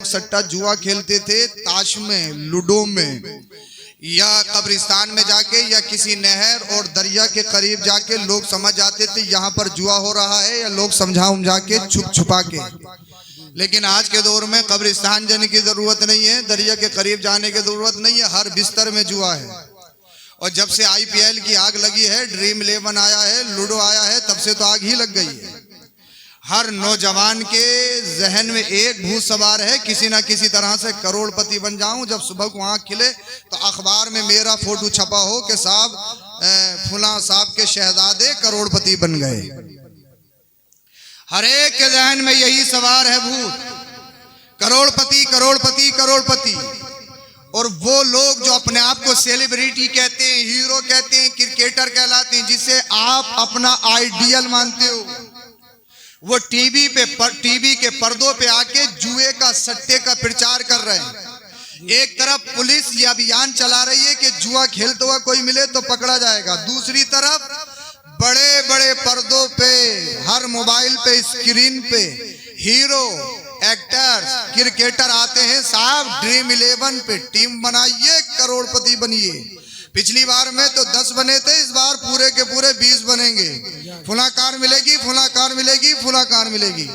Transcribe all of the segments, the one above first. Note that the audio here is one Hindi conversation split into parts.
सट्टा जुआ खेलते थे ताश में, लूडो में, या कब्रिस्तान में जाके या किसी नहर और दरिया के करीब जाके लोग समझ जाते थे यहाँ पर जुआ हो रहा है, या लोग समझा उमझा के छुप छुपा के। लेकिन आज के दौर में कब्रिस्तान जाने की जरूरत नहीं है, दरिया के करीब जाने की जरूरत नहीं है, हर बिस्तर में जुआ है। और जब से IPL की आग लगी है, ड्रीम 11 आया है, लूडो आया है, तब से तो आग ही लग गई है। हर नौजवान के जहन में एक भूत सवार है, किसी ना किसी तरह से करोड़पति बन जाऊं। जब सुबह को आंख खिले तो अखबार में मेरा फोटो छपा हो कि साहब फुला साहब के शहजादे करोड़पति बन गए। हर एक के जहन में यही सवार है भूत, करोड़पति करोड़पति करोड़पति। और वो लोग जो अपने आप को सेलिब्रिटी कहते हैं, हीरो कहते हैं, क्रिकेटर कहलाते हैं, जिसे आप अपना आइडियल मानते हो, वो टीवी के पर्दों पे आके जुए का, सट्टे का प्रचार कर रहे हैं। एक तरफ पुलिस ये अभियान चला रही है कि जुआ खेलते हुआ कोई मिले तो पकड़ा जाएगा, दूसरी तरफ बड़े बड़े पर्दों पे, हर मोबाइल पे, स्क्रीन पे हीरो, एक्टर्स, क्रिकेटर आते हैं, साहब ड्रीम 11 पे टीम बनाइए, करोड़पति बनिए। पिछली बार में तो 10 बने थे, इस बार पूरे के पूरे 20 बनेंगे। फुला कार मिलेगी, फुला कार मिलेगी, फुला कार मिलेगी।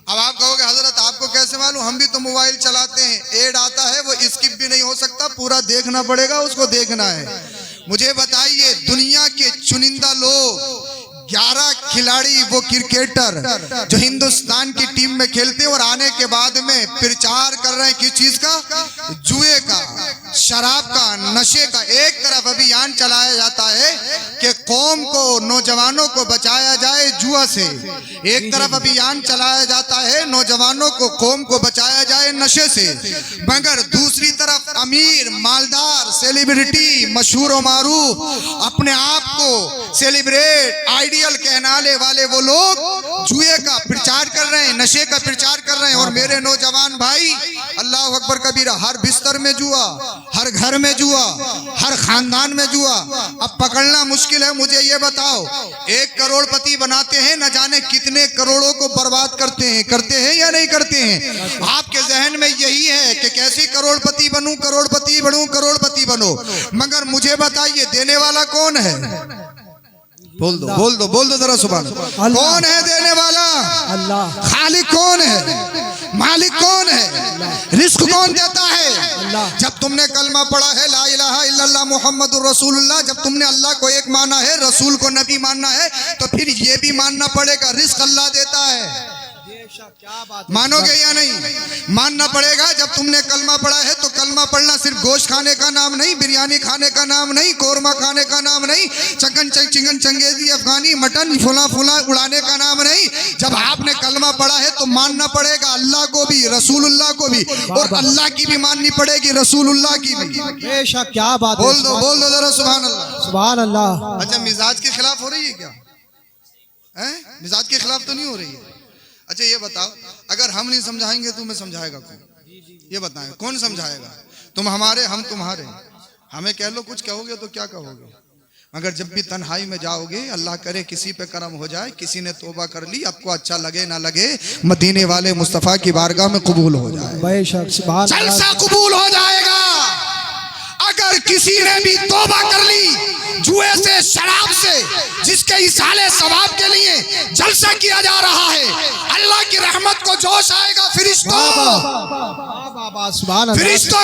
अब आप कहोगे हजरत आपको कैसे मालूम, हम भी तो मोबाइल चलाते हैं, एड आता है वो स्किप भी नहीं हो सकता, पूरा देखना पड़ेगा, उसको देखना है। मुझे बताइए, दुनिया के चुनिंदा लोग 11 खिलाड़ी, वो क्रिकेटर जो हिंदुस्तान की टीम में खेलते और आने के बाद में प्रचार कर रहे हैं किस चीज का, जुए का, शराब का, नशे का। एक तरफ अभियान चलाया जाता है कि कौम को, नौजवानों को बचाया जाए जुआ से, एक तरफ अभियान चलाया जाता है नौजवानों को, कौम को बचाया जाए नशे से। मगर दूसरी तरफ अमीर, मालदार, सेलिब्रिटी, मशहूर और मारूफ, अपने आप को सेलिब्रेट, आइडियल कहनाने वाले वो लोग जुए का प्रचार कर रहे हैं, नशे का प्रचार कर रहे हैं। और मेरे नौजवान भाई, अल्लाह अकबर कबीरा, हर बिस्तर में जुआ, हर घर में जुआ, हर खानदान में जुआ। अब पकड़ना मुश्किल है। मुझे ये बताओ, 1 करोड़पति बनाते हैं, न जाने कितने करोड़ों को बर्बाद करते हैं या नहीं करते हैं? आपके जहन में यही है कि कैसे करोड़पति बनूं, करोड़पति बनूं, करोड़पति बनो। मगर मुझे बताइए, देने वाला कौन है? बोल दो जरा सुभान। कौन है देने वाला? अल्लाह। खालिक कौन है? मालिक कौन है? रिस्क कौन देता है? अल्लाह। जब तुमने कलमा पढ़ा है ला इलाहा इल्लल्लाह मुहम्मदुर रसूलुल्लाह, जब तुमने अल्लाह को एक माना है, रसूल को नबी मानना है, तो फिर ये भी मानना पड़ेगा रिस्क अल्लाह देता है। मानोगे या नहीं? मानना पड़ेगा। जब तुमने कलमा पढ़ा है तो कलमा पढ़ना सिर्फ गोश्त खाने का नाम नहीं, बिरयानी खाने का नाम नहीं, कोरमा खाने का नाम नहीं, चिकन चंगेजी, अफगानी मटन फुला फुला उड़ाने का नाम नहीं। जब आपने कलमा पढ़ा है तो मानना पड़ेगा अल्लाह को भी, रसूलुल्लाह को भी, और अल्लाह की भी माननी पड़ेगी, रसूलुल्लाह की भी। बेशक, क्या बात है। बोल दो जरा सुभान अल्लाह। सुभान अल्लाह। अच्छा, मिजाज के खिलाफ हो रही है क्या? मिजाज के खिलाफ तो नहीं हो रही है? अच्छा ये बताओ, अगर हम नहीं समझाएंगे तुम्हें समझाएगा कौन? ये बताएं, कौन समझाएगा? तुम हमारे, हम तुम्हारे। हमें कह लो कुछ कहोगे तो क्या कहोगे? मगर जब भी तन्हाई में जाओगे, अल्लाह करे किसी पे करम हो जाए, किसी ने तौबा कर ली, आपको अच्छा लगे ना लगे, मदीने वाले मुस्तफा की बारगाह में कबूल हो जाए, बेशक, सुभान अल्लाह। जलसा कबूल हो जाएगा। अगर किसी ने भी तौबा कर ली जुए से, शराब से, जिसके इसाले सवाब के लिए जलसा किया जा रहा है, अल्लाह की रहमत को जोश आएगा। फरिश्तों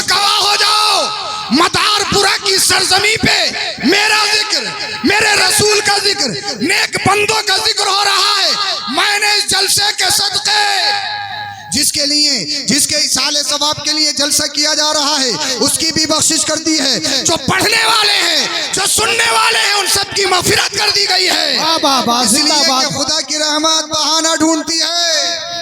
गवाह हो जाओ, मदारपुरा की सरजमी पे मेरा जिक्र, मेरे रसूल का जिक्र, नेक बंदों का जिक्र हो रहा है। मैंने इस जलसे के सदके, जिसके लिए, जिसके इसाले सवाब के लिए जलसा किया जा रहा है, उसकी भी बख्शिश कर दी है। जो पढ़ने वाले हैं, जो सुनने वाले हैं, उन सब की मगफिरत कर दी गई है। इसलिए कि खुदा की रहमत बहाना ढूंढती है।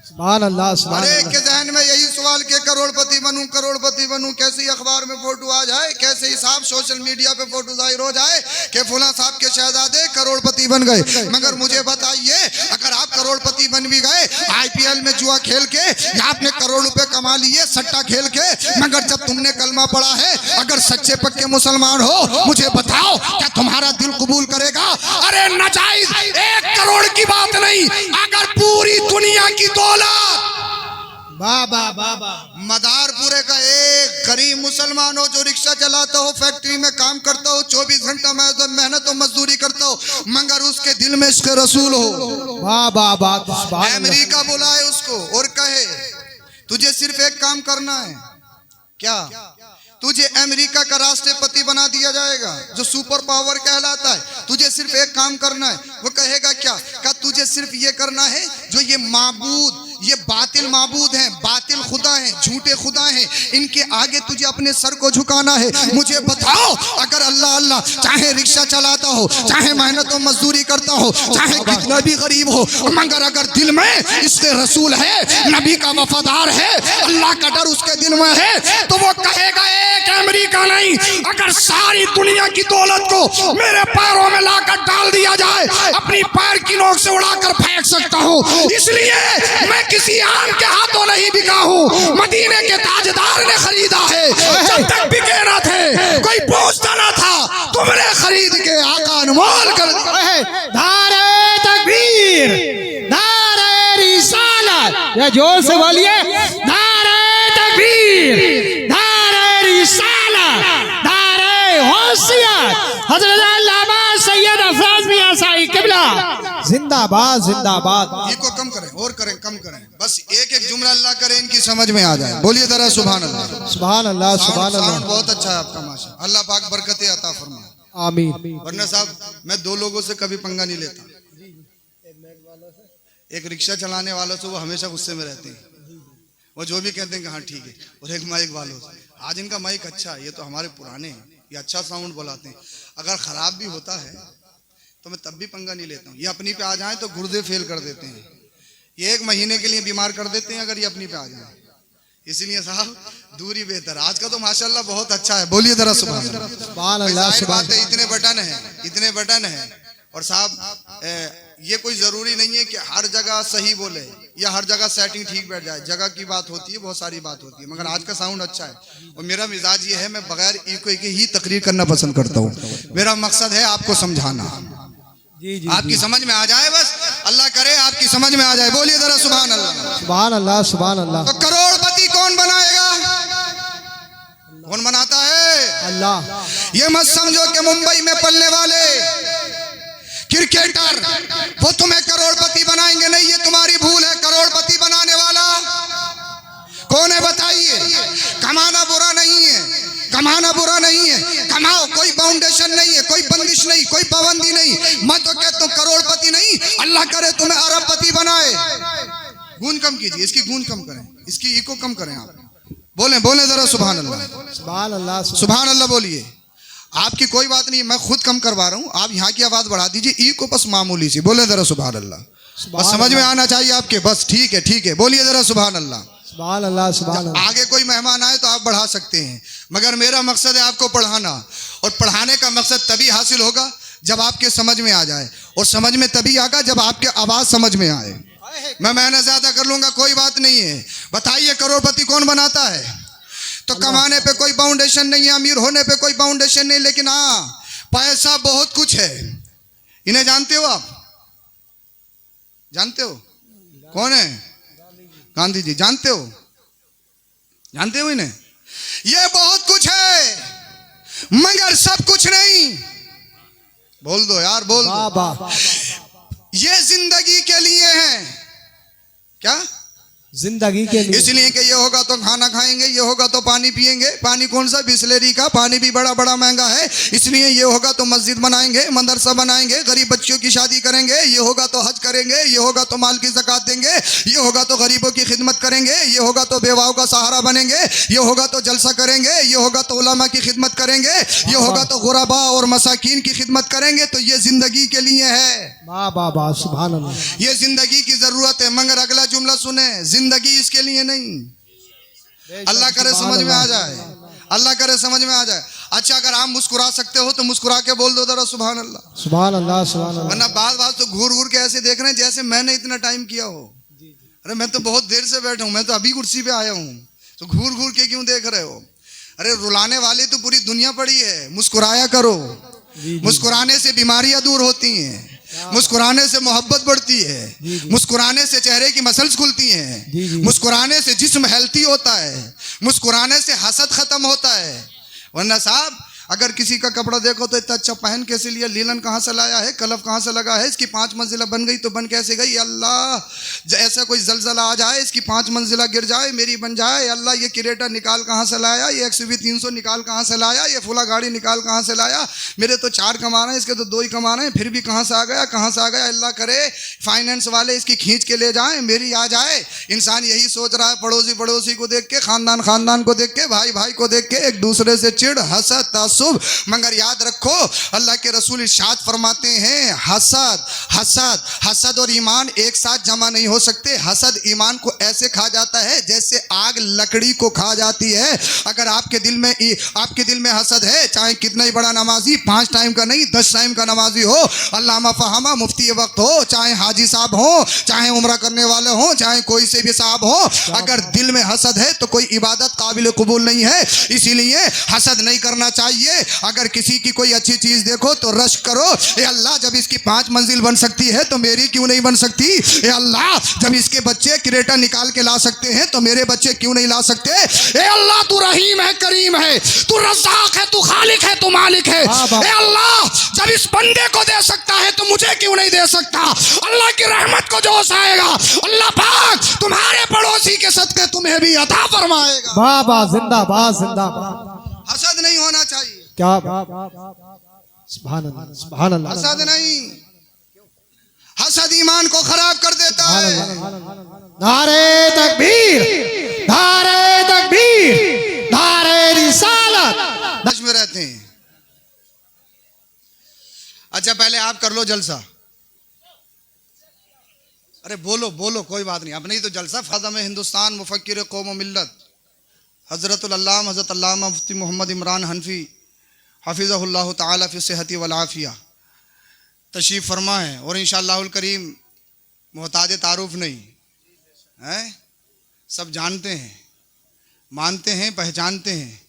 सुभान अल्लाह, सुभान हर एक अल्लाह। के जहन में यही सवाल के करोड़पति बनूं, करोड़पति बनूं। कैसे अखबार में फोटो आ जाए, कैसे हिसाब सोशल मीडिया पे फोटो जाहिर हो जाए कि फुला साहब के शहजादे करोड़पति बन गए। मगर मुझे बताइए, अगर आप करोड़पति बन भी गए, IPL में जुआ खेल के, या आपने करोड़ रुपए कमा लिए सट्टा खेल के, मगर जब तुमने कलमा पढ़ा है, अगर सच्चे पक्के मुसलमान हो, मुझे बताओ क्या तुम्हारा दिल कबूल करेगा? अरे नाजायज 1 करोड़ की बात नहीं, अगर पूरी दुनिया की दौलत वाह वाह वाह वाह। मदारपुरे का एक गरीब मुसलमान हो जो रिक्शा चलाता हो, फैक्ट्री में काम करता हो, 24 घंटा मेहनत और मजदूरी करता हो, मगर उसके दिल में इश्क रसूल हो। वाह वाह वाह। सुभान अल्लाह। अमेरिका बुलाए उसको और कहे तुझे सिर्फ एक काम करना है, क्या? तुझे अमेरिका का राष्ट्रपति बना दिया जाएगा, जो सुपर पावर कहलाता है। तुझे सिर्फ एक काम करना है। वो कहेगा क्या? तुझे सिर्फ ये करना है जो ये माबूद, ये बातिल माबूद हैं, बातिल खुदा हैं, झूठे खुदा हैं, इनके आगे तुझे अपने सर को झुकाना है। मुझे बताओ, अगर अल्लाह अल्लाह चाहे रिक्शा चलाता हो, चाहे मेहनत और मजदूरी करता हो, चाहे कितना भी गरीब हो, मगर अगर दिल में इसके रसूल है, नबी का वफादार है, अल्लाह का डर उसके दिल में है, तो वो कहेगा एक अमेरिका नहीं, अगर सारी दुनिया की दौलत को मेरे पैरों में लाकर डाल दिया जाए, अपनी पैर की नोक से उड़ाकर फेंक सकता हूँ। इसलिए मैं किसी आम के हाथों नहीं बिका हूँ, मदीने के ताजदार ने खरीदा है। जब तक बिके ना थे, कोई पूछता ना था, तुमने खरीद के आका अनमोल कर दिया। नारे तकबीर, नारे रिसालत, ये जोर से बोलिए, नारे तकबीर, नारे रिसालत, नारे होशियत, हजरत अल्लामा सैयद अफराज मियां साई किबला जिंदाबाद जिंदाबाद। इनको कम करें और करें, कम करें, बस एक एक जुमला अल्लाह करे इनकी समझ में आ जाए। बोलिए जरा सुभान अल्लाह। सुभान अल्लाह सुभान साउंड अल्लाह। बहुत अच्छा है आपका, माशा अल्लाह पाक बरकतें अता फरमाए। आमीन। वरना साहब मैं दो लोगों से कभी पंगा नहीं लेता। एक रिक्शा चलाने वालों से वो हमेशा गुस्से में रहते हैं, वो जो भी कहते हैं कि हाँ ठीक है, और एक माइक वालों से, आज इनका माइक अच्छा है, ये तो हमारे पुराने हैं, ये अच्छा साउंड बुलाते हैं। अगर खराब भी होता है तो मैं तब भी पंगा नहीं लेता हूँ। ये अपनी पे आ जाए तो गुर्दे फेल कर देते हैं, ये 1 महीने के लिए बीमार कर देते हैं अगर ये अपनी पे आ जाए। इसलिए साहब दूरी बेहतर। आज का तो माशाल्लाह बहुत अच्छा है। बोलिए जरा सुभान अल्लाह। सुभान अल्लाह सुभान। बात है, इतने बटन है, इतने बटन है, और साहब ये कोई जरूरी नहीं है कि हर जगह सही बोले या हर जगह सेटिंग ठीक बैठ जाए। जगह की बात होती है, बहुत सारी बात होती है, मगर आज का साउंड अच्छा है। और मेरा मिजाज ये है, मैं बगैर इको के ही तकरीर करना पसंद करता हूँ। मेरा मकसद है आपको समझाना, जी जी आपकी समझ में आ जाए, बस अल्लाह करे आपकी समझ में आ जाए। बोलिए जरा सुभान अल्लाह। सुभान अल्लाह सुभान अल्लाह। तो करोड़पति कौन बनाएगा? कौन बनाता है? अल्लाह। ये मत समझो कि मुंबई में पलने वाले क्रिकेटर वो तुम्हें करोड़पति बनाएंगे, नहीं, ये तुम्हारी भूल है। करोड़पति बनाने वाला कौन है बताइए? कमाना बुरा नहीं है, कमाना बुरा नहीं है, कमाओ, कोई बाउंडेशन नहीं है, कोई बंदिश नहीं, कोई पाबंदी नहीं। मैं तो कहता हूँ करोड़पति नहीं, अल्लाह करे तुम्हें अरबपति बनाए। गूंज कम कीजिए, इसकी गूंज कम करें, इसकी इको कम करें। आप बोले बोले जरा सुभान अल्लाह। सुभान अल्लाह सुभान अल्लाह बोलिए। आपकी कोई बात नहीं, मैं खुद कम करवा रहा हूँ, आप यहाँ की आवाज बढ़ा दीजिए, इको बस मामूली सी। बोले जरा सुभान अल्लाह, बस समझ में आना चाहिए आपके, बस ठीक है ठीक है। बोलिए जरा सुभान अल्लाह। सुभान अल्लाह सुभान अल्लाह। आगे कोई मेहमान आए तो आप बढ़ा सकते हैं, मगर मेरा मकसद है आपको पढ़ाना, और पढ़ाने का मकसद तभी हासिल होगा जब आपके समझ में आ जाए, और समझ में तभी आएगा जब आपके आवाज समझ में आए। मैं मेहनत ज्यादा कर लूंगा, कोई बात नहीं है। बताइए करोड़पति कौन बनाता है? तो कमाने पे कोई बाउंडेशन नहीं है, अमीर होने पे कोई बाउंडेशन नहीं, लेकिन हाँ पैसा बहुत कुछ है। इन्हें जानते हो आप? जानते हो कौन है? गांधी जी। जानते हो? जानते हो इन्हें? ये बहुत कुछ है मगर सब कुछ नहीं। बोल दो यार, बोल दो। ये जिंदगी के लिए है। क्या? जिंदगी के लिए। इसलिए कि ये होगा तो खाना खाएंगे, ये होगा तो पानी पिएंगे। पानी कौन सा? बिस्लेरी का। पानी भी बड़ा बड़ा महंगा है। इसलिए ये होगा तो मस्जिद बनाएंगे, मदरसा बनाएंगे, गरीब बच्चियों की शादी करेंगे, ये होगा तो हज करेंगे, ये होगा तो माल की ज़कात देंगे, ये होगा तो गरीबों की खिदमत करेंगे, ये होगा तो बेवाओं का सहारा बनेंगे, ये होगा तो जलसा करेंगे, ये होगा तो उलमा की खिदमत करेंगे, ये होगा तो गुरबा और मसाकीन की खिदमत करेंगे। तो ये जिंदगी के लिए है। वाह वाह वाह सुभान अल्लाह। ये जिंदगी की जरूरत है, मगर अगला जुमला सुने, जिंदगी इसके लिए नहीं। अल्लाह करे समझ में आ जाए, अल्लाह करे समझ में आ जाए। अच्छा, अगर आप मुस्कुरा सकते हो तो मुस्कुरा के बोल दो जरा सुभान अल्लाह। सुभान अल्लाह सुभान अल्लाह। वरना बात तो घूर घूर के ऐसे देख रहे हैं जैसे मैंने इतना टाइम किया हो। अरे मैं तो बहुत देर से बैठा हूं, मैं तो अभी कुर्सी पे आया हूं, तो घूर घूर के क्यों देख रहे हो? अरे रुलाने वाले तो पूरी दुनिया पड़ी है, मुस्कुराया करो। मुस्कुराने से बीमारियां दूर होती हैं, मुस्कुराने से मोहब्बत बढ़ती है, जी, जी। मुस्कुराने से चेहरे की मसल्स खुलती हैं, जी, जी। मुस्कुराने से जिस्म हेल्थी होता है, मुस्कुराने से हसद खत्म होता है। वरना साहब अगर किसी का कपड़ा देखो तो इतना अच्छा पहन कैसे लिया, लीलन कहाँ से लाया है, कलफ कहाँ से लगा है, इसकी 5 मंजिला बन गई तो बन कैसे गई, अल्लाह ऐसा कोई जलजला आ जाए इसकी 5 मंजिला गिर जाए मेरी बन जाए, अल्लाह ये क्रेटा निकाल कहाँ से लाया, ये XUV 300 निकाल कहाँ से लाया, ये फुला गाड़ी निकाल कहाँ से लाया, मेरे तो 4 कमा रहे हैं इसके तो 2 ही कमा रहे हैं, फिर भी कहाँ से आ गया, कहाँ से आ गया, अल्लाह करे फाइनेंस वाले इसकी खींच के ले जाएं, मेरी आ जाए। इंसान यही सोच रहा है, पड़ोसी पड़ोसी को देख के, खानदान खानदान को देख के, भाई भाई को देख के एक दूसरे से चिढ़ हसद तासुब। मगर याद रखो अल्लाह के रसूल इरशाद फरमाते हैं हसद हसद हसद और ईमान एक साथ जमा नहीं हो सकते। हसद ईमान को ऐसे खा जाता है जैसे आग लकड़ी को खा जाती है। अगर आपके दिल में हसद है, चाहे कितना ही बड़ा नमाजी, 5 टाइम का नहीं 10 टाइम का नमाजी हो, अल्लामा फहामा मुफ्ती वक्त हो, चाहे हाजी साहब हो, चाहे उम्रा करने वाले हो, चाहे कोई से भी साहब हो, अगर दिल में हसद है तो कोई इबादत काबिल कबूल नहीं है। इसीलिए हसद नहीं करना चाहिए। अगर किसी की कोई अच्छी चीज देखो तो रश करो, ए अल्लाह जब इसकी 5 मंजिल बन सकती है तो मेरी क्यों नहीं बन सकती, ए अल्लाह जब इसके बच्चे क्रेटा निकाल के ला सकते हैं तो मेरे बच्चे क्यों नहीं ला सकते। ए अल्लाह तू रहीम है, करीम है, तू रज़्ज़ाक़ है, तू खालिक है, तू मालिक है। ए अल्लाह जब इस बंदे को दे सकता है तो मुझे क्यों नहीं दे सकता। अल्लाह की रहमत को जोश आएगा, अल्लाह पाक तुम्हारे पड़ोसी के सदके तुम्हें भी अता फरमाएगा। वाह वाह, जिंदाबाद जिंदाबाद। हसद नहीं होना चाहिए। क्या सुभान अल्लाह, सुभान अल्लाह। हसद नहीं, हसद ईमान को खराब कर देता है। नारे तकबीर, नारे तकबीर, नारे रिसालत। देश में रहते हैं। अच्छा पहले आप कर लो जलसा। अरे बोलो बोलो, कोई बात नहीं, अपने ही तो जलसा। फादम हिंदुस्तान मुफक्किर कौम मिल्लत हजरतुल अल्लामा हजरत अल्लामा मुफ्ती मोहम्मद इमरान हनफी हफिज़हुल्लाह ताला फी सेहती वल आफिया तशरीफ़ फरमा है। और इंशाअल्लाहुल करीम मोहताज तारुफ नहीं है, सब जानते हैं, मानते हैं, पहचानते हैं।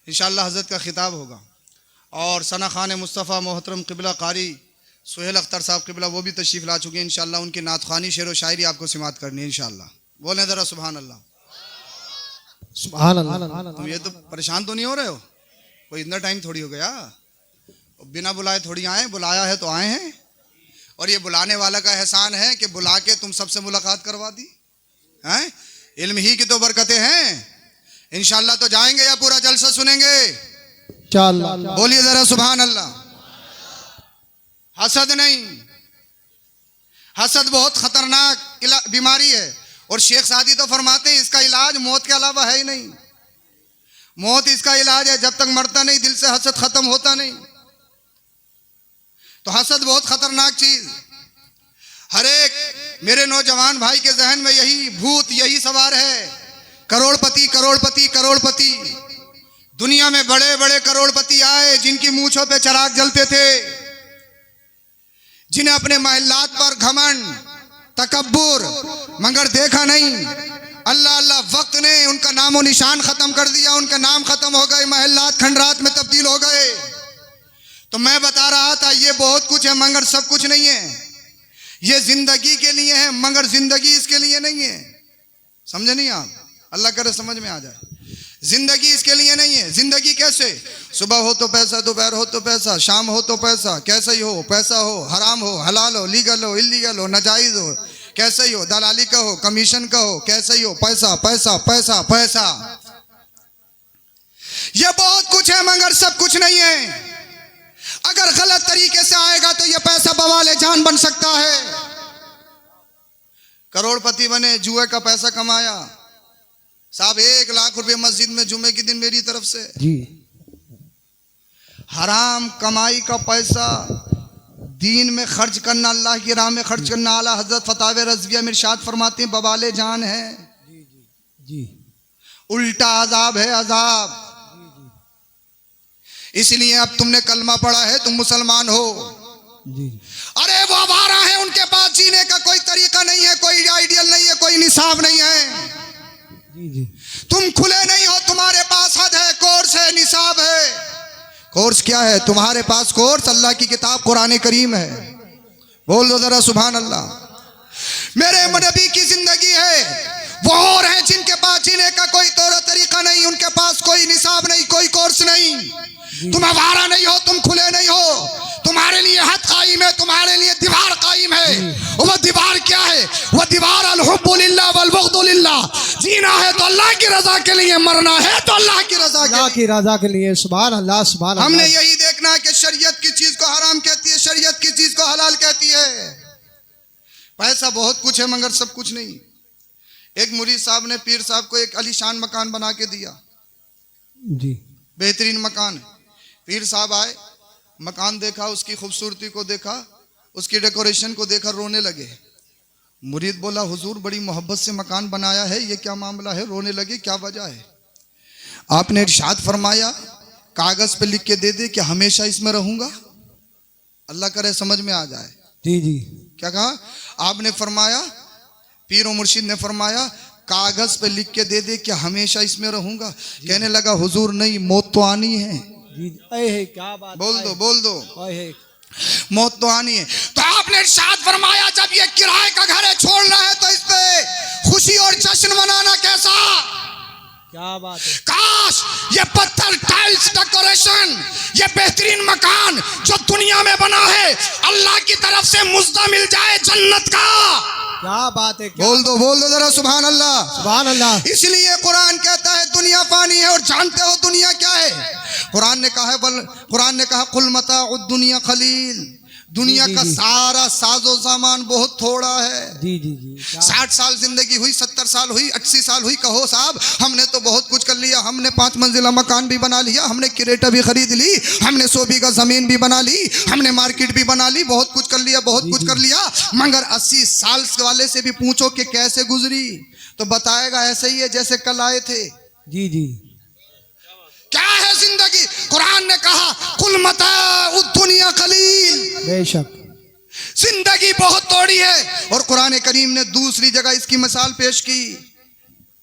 इंशाअल्लाह हज़रत का ख़िताब होगा। और सना खान मुस्तफ़ा मोहतरम क़िबला कारी सुहेल अख्तर साहब क़िबला वो भी तशरीफ़ ला चुके हैं। इंशाअल्लाह उनकी नातख़्वानी शेर व शायरी आपको सिमात करनी है इंशाअल्लाह। बोलें ज़रा सुभान अल्लाह, सुभान अल्लाह। तुम ये तो परेशान तो नहीं हो रहे हो, कोई इतना टाइम थोड़ी हो गया, बिना बुलाए थोड़ी आए, बुलाया है तो आए हैं। और ये बुलाने वाला का एहसान है कि बुला के तुम सबसे मुलाकात करवा दी हैं। इल्म ही की तो बरकतें हैं। इंशाअल्लाह तो जाएंगे या पूरा जलसा सुनेंगे। बोलिए जरा सुभान अल्लाह। हसद नहीं, हसद बहुत खतरनाक बीमारी है। और शेख सादी तो फरमाते हैं इसका इलाज मौत के अलावा है ही नहीं। मौत इसका इलाज है, जब तक मरता नहीं दिल से हसद खत्म होता नहीं। तो हसद बहुत खतरनाक चीज। हर एक मेरे नौजवान भाई के जहन में यही भूत यही सवार है, करोड़पति करोड़पति करोड़पति। दुनिया में बड़े बड़े करोड़पति आए जिनकी मूंछों पे चिराग जलते थे, जिन्हें अपने महल्लात पर घमंड तकब्बुर, मगर देखा नहीं अल्लाह अल्लाह वक्त ने उनका नामो निशान खत्म कर दिया। उनका नाम खत्म हो गए, महल्लात खंडरात में तब्दील हो गए। तो मैं बता रहा था ये बहुत कुछ है मगर सब कुछ नहीं है। ये जिंदगी के लिए है मगर जिंदगी इसके लिए नहीं है। समझे नहीं आप? अल्लाह करे समझ में आ जाए। जिंदगी इसके लिए नहीं है। जिंदगी कैसे? सुबह हो तो पैसा, दोपहर हो तो पैसा, शाम हो तो पैसा, कैसे ही हो, पैसा हो, हराम हो, हलाल हो, लीगल हो, इलीगल हो, नाजायज हो, कैसे ही हो, दलाली का हो, कमीशन का हो, कैसे ही हो, पैसा पैसा पैसा पैसा। ये बहुत कुछ है मगर सब कुछ नहीं है। अगर गलत तरीके से आएगा तो ये पैसा बवाले जान बन सकता है। करोड़पति बने, जुए का पैसा कमाया। साहब 1 लाख रुपए मस्जिद में जुमे के दिन मेरी तरफ से जी। हराम कमाई का पैसा दीन में खर्च करना, अल्लाह की राह में खर्च करना, आला हजरत फतावे रज़विया में इरशाद फरमाते हैं बवाले जान है जी। उल्टा अजाब है अजाब। इसलिए अब तुमने कलमा पढ़ा है, तुम मुसलमान हो जी। अरे वो आवारा है, उनके पास जीने का कोई तरीका नहीं है, कोई आइडियल नहीं है, कोई निसाब नहीं है। जी जी। तुम खुले नहीं हो, तुम्हारे पास हद है, कोर्स है, निसाब है। कोर्स क्या है तुम्हारे पास? कोर्स अल्लाह की किताब कुरान करीम है। बोल दो जरा सुभान अल्लाह। मेरे नबी की जिंदगी है, वो और हैं जिनके पास जीने का कोई तौर तरीका नहीं, उनके पास कोई निसाब नहीं, कोई कोर्स नहीं। तुम आवारा नहीं हो, तुम खुले नहीं हो, तुम्हारे लिए हद कायम है, तुम्हारे लिए दीवार कायम है। वो दीवार क्या है? वो दीवार अल-हुब्बु लिल्लाह वल बुग़्दु लिल्लाह। जीना है तो अल्लाह की रजा के लिए, मरना है तो अल्लाह की रजा के लिए। सुभान अल्लाह, सुभान अल्लाह। हमने यही देखना है कि शरीयत की चीज को हराम कहती है, शरीयत की चीज को हलाल कहती है। पैसा बहुत कुछ है मगर सब कुछ नहीं। एक मुरीद साहब ने पीर साहब को एक आलीशान मकान बना के दिया जी, बेहतरीन मकान। पीर साहब आए, मकान देखा, उसकी खूबसूरती को देखा, उसकी डेकोरेशन को देखा, रोने लगे। मुरीद बोला, हुजूर बड़ी मोहब्बत से मकान बनाया है, ये क्या मामला है, रोने लगे, क्या वजह है? आपने इरशाद फरमाया, कागज पे लिख के दे दे कि हमेशा इसमें रहूंगा। अल्लाह करे समझ में आ जाए। जी जी। क्या कहा आपने? फरमाया, पीर और मुर्शिद ने फरमाया, कागज पे लिख के दे दे कि हमेशा इसमें रहूंगा। कहने लगा, हुजूर नहीं, मौत तो आनी है। जी, है क्या बात, बोल दो, बोल दो, है मौत तो आनी है। तो आपने इरशाद फरमाया, जब ये किराए का घर है, छोड़ना है तो इस पे खुशी और जश्न मनाना कैसा? क्या बात है। काश ये पत्थर टाइल्स डेकोरेशन, ये बेहतरीन मकान जो दुनिया में बना है, अल्लाह की तरफ से मुजदा मिल जाए जन्नत का। क्या बात है। बोल दो जरा सुभान अल्लाह, सुभान अल्लाह। इसलिए कुरान कहता है दुनिया फानी है। और जानते हो दुनिया क्या है? कुरान ने कहा कुल मताउद दुनिया खलील। दुनिया का सारा साजो सामान बहुत थोड़ा है। जी जी जी। 60 साल जिंदगी हुई, 70 साल हुई, 80 साल हुई, कहो साहब हमने तो बहुत कुछ कर लिया। हमने 5 मंजिला मकान भी बना लिया, हमने क्रेटा भी खरीद ली, हमने 100 बीघा जमीन भी बना ली, हमने मार्केट भी बना ली, बहुत कुछ कर लिया, बहुत कुछ कर लिया। मगर 80 साल वाले से भी पूछो कि कैसे गुजरी, तो बताएगा ऐसे ही है जैसे कल आए थे। जी जी। क्या है जिंदगी? कुरान ने कहा कुल मताउद दुनिया कलील। बेशक जिंदगी बहुत थोड़ी है। और कुरान करीम ने दूसरी जगह इसकी मिसाल पेश की।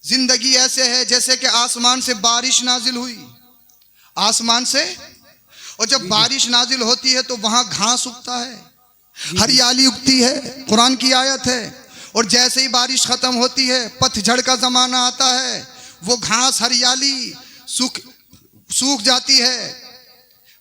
जिंदगी ऐसे है जैसे कि आसमान से बारिश नाजिल हुई, आसमान से, और जब बारिश नाजिल होती है तो वहां घास उगता है, हरियाली उगती है, कुरान की आयत है। और जैसे ही बारिश खत्म होती है, पतझड़ का जमाना आता है, वो घास हरियाली सूख जाती है,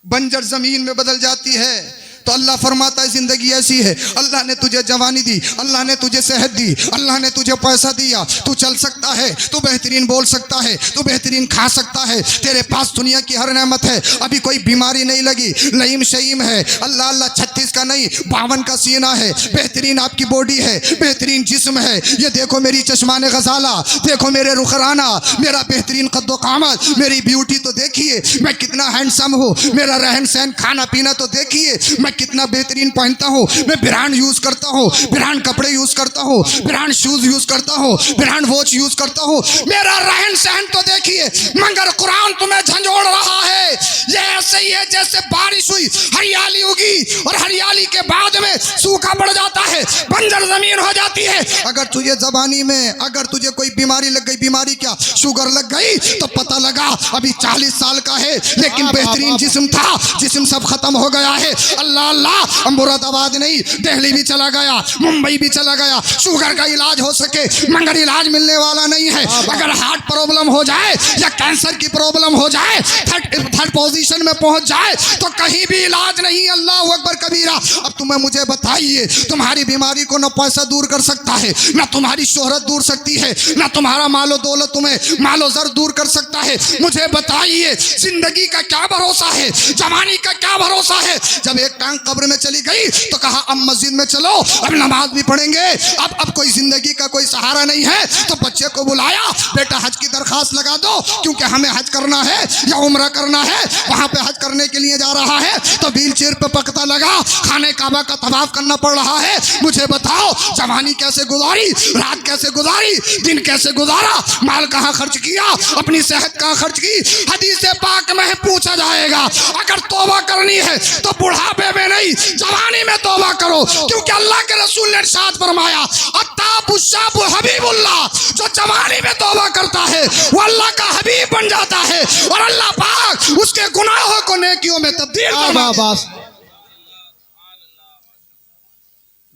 बंजर जमीन में बदल जाती है। तो अल्लाह फरमाता है जिंदगी ऐसी है। अल्लाह ने तुझे जवानी दी, अल्लाह ने तुझे सेहत दी, अल्लाह ने तुझे पैसा दिया, तू चल सकता है, तू बेहतरीन बोल सकता है, तू बेहतरीन खा सकता है, तेरे पास दुनिया की हर नेमत है, अभी कोई बीमारी नहीं लगी, लईम शईम है, अल्लाह अल्लाह 36 का नहीं 52 का सीना है, बेहतरीन आपकी बॉडी है, बेहतरीन जिस्म है। ये देखो मेरी चश्माने गजाला, देखो मेरे रुखराना, मेरा बेहतरीन कद्दो कामत, मेरी ब्यूटी तो देखिए, मैं कितना हैंडसम हूँ, मेरा रहन सहन खाना पीना तो देखिए, मैं कितना बेहतरीन पहनता हूँ, मैं ब्रांड यूज करता हूँ, ब्रांड कपड़े यूज करता हूँ, ब्रांड शूज यूज करता हूँ, ब्रांड वॉच यूज करता हूँ, मेरा रहन सहन तो देखिए। मगर कुरान तुम्हें झंझोड़ रहा है। ये ऐसे ही है जैसे बारिश हुई, हरियाली उगी, और हरियाली के बाद में सूखा पड़ जाता है, बंजर जमीन हो जाती है। अगर तुझे जबानी में अगर तुझे कोई बीमारी लग गई, बीमारी क्या, शुगर लग गई, तो पता लगा अभी 40 साल का है, लेकिन बेहतरीन जिस्म था, जिस्म सब खत्म हो गया है। अल्लाह अल्लाह, मुरादाबाद नहीं, दिल्ली भी चला गया, मुंबई भी चला गया, शुगर का इलाज हो सके, मगर इलाज मिलने वाला नहीं है। अगर हार्ट प्रॉब्लम हो जाए या कैंसर की प्रॉब्लम हो जाए, थर्ड पोजीशन में पहुंच जाए, तो कहीं भी इलाज नहीं। अल्लाह अकबर कबीरा। अब तुम्हें मुझे बताइए, तुम्हारी बीमारी को न पैसा दूर कर सकता है, न तुम्हारी शोहरत दूर सकती है, न तुम्हारा मालो दौलत तुम्हें मालो जर दूर कर सकता है। मुझे बताइए जिंदगी का क्या भरोसा है, जवानी का क्या भरोसा है? जब एक टांग कब्र में चली गई तो कहा अब मस्जिद में चलो, अब नमाज भी पढ़ेंगे। अब कोई जिंदगी का कोई सहारा नहीं है, तो बच्चे को बुलाया, बेटा हज की दरखास्त लगा दो, क्योंकि हमें हज करना है या उम्रा करना है, वहां पे हज करने के लिए जा रहा है। तो व्हील चेयर पे पकता लगा, खाने काबा का तवाफ करना पड़ रहा है। मुझे बताओ जवानी कैसे गुजारी, रात कैसे गुजारी, दिन कैसे गुजारा, माल कहाँ खर्च किया, अपनी सेहत कहाँ खर्च की? हदीस पाक में पूछा जाएगा। अगर तौबा करनी है तो बुढ़ापे में नहीं, जवानी में तौबा करो, क्योंकि अल्लाह के रसूल ने इरशाद फरमाया अत्ताबुशाबु हबीबुल्लाह, जो जवानी में तौबा करता है वो अल्लाह का हबीब बन जाता है, और अल्लाह पाक उसके गुनाहों को नेकियों में तब्दील करता है।